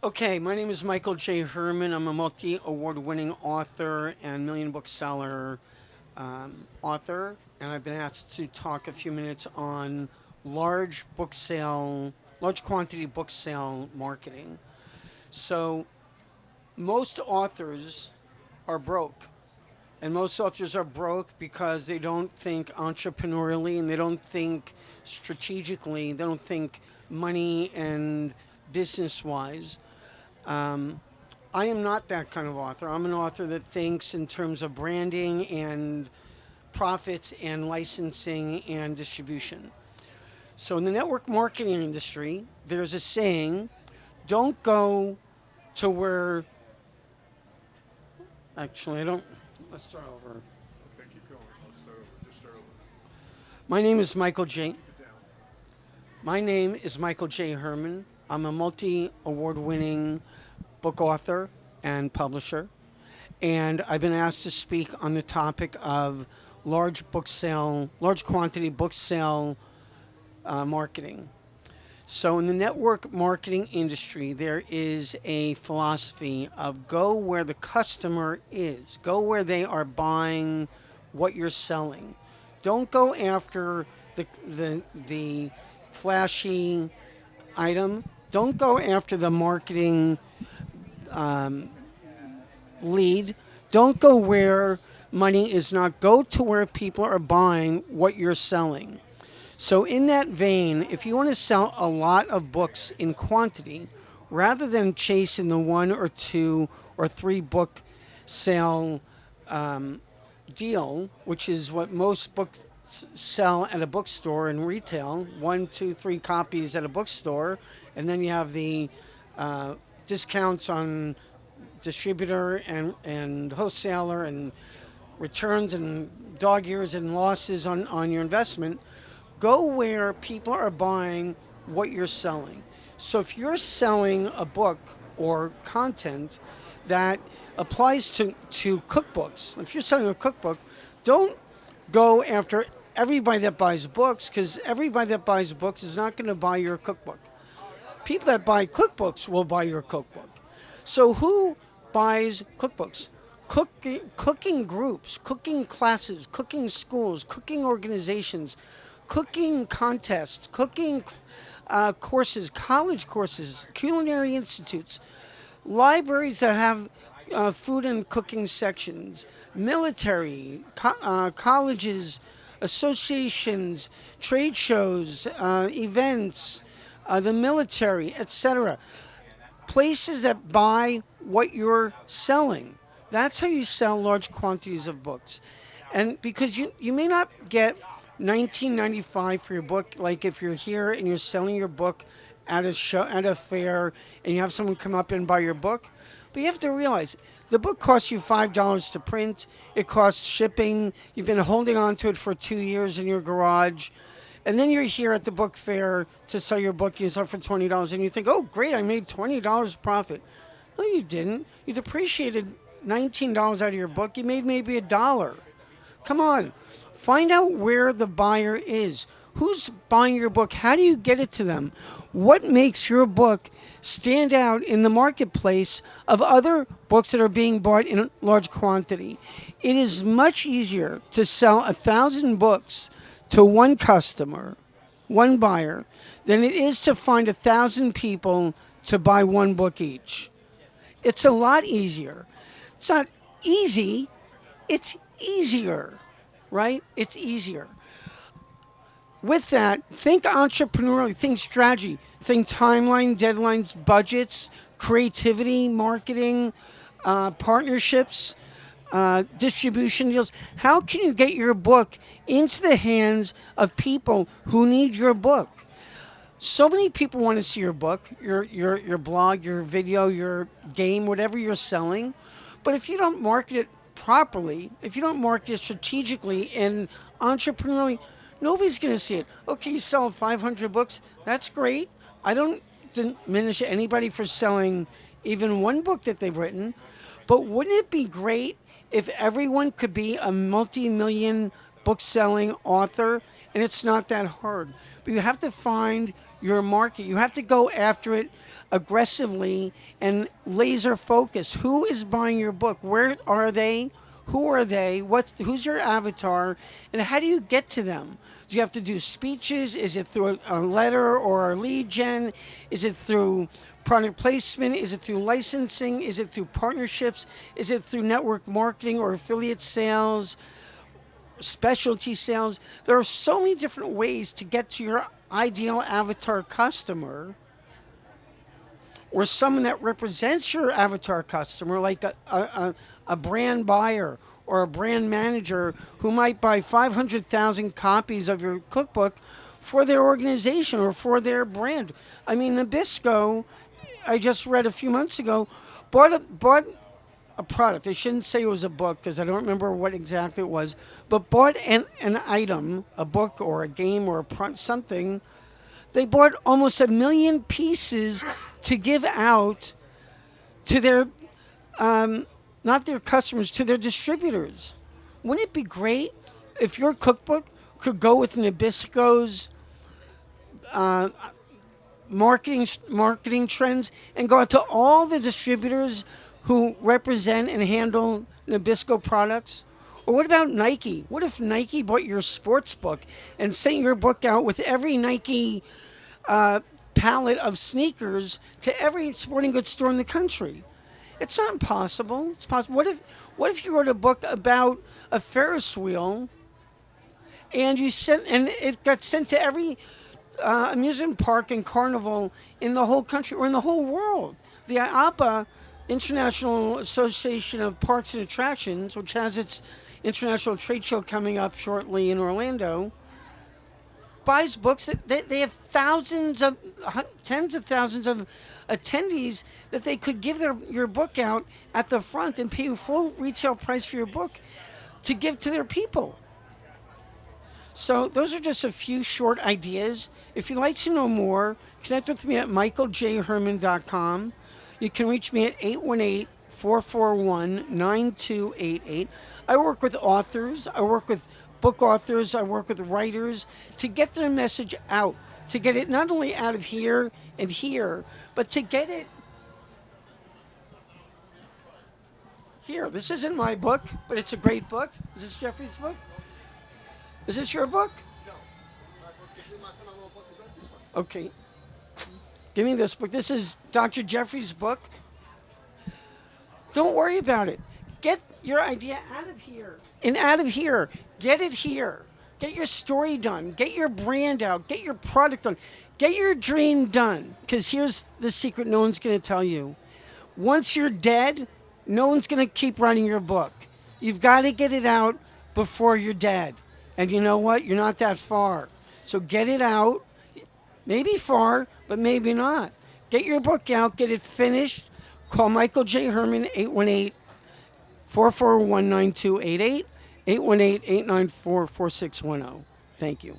Okay, my name is Michael J. Herman. I'm a multi-award winning author and million book seller author, and I've been asked to talk a few minutes on large book sale, large quantity book sale marketing. So, most authors are broke. And most authors are broke because they don't think entrepreneurially and they don't think strategically. They don't think money and business wise. Um, I am not that kind of author. I'm an author that thinks in terms of branding and profits and licensing and distribution. So, in the network marketing industry, there's a saying don't go to where, actually, I don't, let's start over. Okay, keep going. Let's start over. Just start over. My name is Michael J. Keep it down. My name is Michael J. Herman. I'm a multi award winning book author and publisher. And I've been asked to speak on the topic of large quantity book sale marketing. So, in the network marketing industry, there is a philosophy of go where the customer is, go where they are buying what you're selling. Don't go after the flashy item. Don't go after the marketing lead. Don't go where money is not. Go to where people are buying what you're selling. So, in that vein, if you want to sell a lot of books in quantity, rather than chasing the one or two or three book sale deal, which is what most books sell at a bookstore in retail, one, two, three copies at a bookstore, and then you have the discounts on distributor and wholesaler and returns and dog years and losses on your investment. Go where people are buying what you're selling. So if you're selling a book or content that applies to cookbooks, if you're selling a cookbook, don't go after everybody that buys books because everybody that buys books is not going to buy your cookbook. People that buy cookbooks will buy your cookbook. So who buys cookbooks? Cooking groups, cooking classes, cooking schools, cooking organizations, cooking contests, cooking courses, college courses, culinary institutes, libraries that have food and cooking sections, military, colleges, associations, trade shows, events, the military, etc. Places that buy what you're selling. That's how you sell large quantities of books. And because you may not get 19.95 for your book, like if you're here and you're selling your book at a show at a fair and you have someone come up and buy your book, but you have to realize the book costs you $5 to print. It costs shipping. You've been holding on to it for 2 years in your garage. And then you're here at the book fair to sell your book. You sell it for $20, and you think, "Oh, great! I made $20 profit." No, you didn't. You depreciated $19 out of your book. You made maybe $1. Come on, find out where the buyer is. Who's buying your book? How do you get it to them? What makes your book stand out in the marketplace of other books that are being bought in large quantity? It is much easier to sell 1,000 books to one customer, one buyer, than it is to find 1,000 people to buy one book each. It's a lot easier. It's not easy, it's easier, right? It's easier. With that, think entrepreneurially, think strategy, think timeline, deadlines, budgets, creativity, marketing, partnerships, distribution deals. How can you get your book into the hands of people who need your book? So many people want to see your book, your blog, your video, your game, whatever you're selling. But if you don't market it properly, if you don't market it strategically and entrepreneurially, nobody's going to see it. Okay, you sell 500 books. That's great. I don't diminish anybody for selling even one book that they've written. But wouldn't it be great if everyone could be a multi-million book selling author? And it's not that hard. But you have to find your market. You have to go after it aggressively and laser focus. Who is buying your book? Where are they? Who are they? Who's your avatar? And how do you get to them? Do you have to do speeches? Is it through a letter or a lead gen? Is it through product placement? Is it through licensing? Is it through partnerships? Is it through network marketing or affiliate sales, specialty sales? There are so many different ways to get to your ideal avatar customer or someone that represents your avatar customer, like a brand buyer or a brand manager who might buy 500,000 copies of your cookbook for their organization or for their brand. I mean, Nabisco, I just read a few months ago, bought a product. I shouldn't say it was a book because I don't remember what exactly it was, but bought an item, a book or a game or something. They bought almost 1 million pieces to give out to their, not their customers, to their distributors. Wouldn't it be great if your cookbook could go with Nabisco's marketing trends and go out to all the distributors who represent and handle Nabisco products? Or what about Nike? What if Nike bought your sports book and sent your book out with every Nike palette of sneakers to every sporting goods store in the country? It's not impossible. It's possible. What if you wrote a book about a Ferris wheel and it got sent to every amusement park and carnival in the whole country or in the whole world? The IAPA, International Association of Parks and Attractions, which has its international trade show coming up shortly in Orlando, buys books that they have tens of thousands of attendees that they could give your book out at the front and pay you full retail price for your book to give to their people. So those are just a few short ideas. If you'd like to know more, connect with me at michaeljherman.com. You can reach me at 818-441-9288. I work with authors. I work with book authors. I work with writers to get their message out, to get it not only out of here and here, but to get it here. This isn't my book, but it's a great book. Is this Jeffrey's book? Is this your book? No. My book, my phenomenal book is right this one. Okay. Give me this book. This is Dr. Jeffrey's book. Don't worry about it. Get your idea out of here. And out of here. Get it here. Get your story done. Get your brand out. Get your product done. Get your dream done. Because here's the secret no one's going to tell you. Once you're dead, no one's going to keep writing your book. You've got to get it out before you're dead. And you know what? You're not that far. So get it out. Maybe far, but maybe not. Get your book out. Get it finished. Call Michael J. Herman, 818-441-9288, 818-894-4610. Thank you.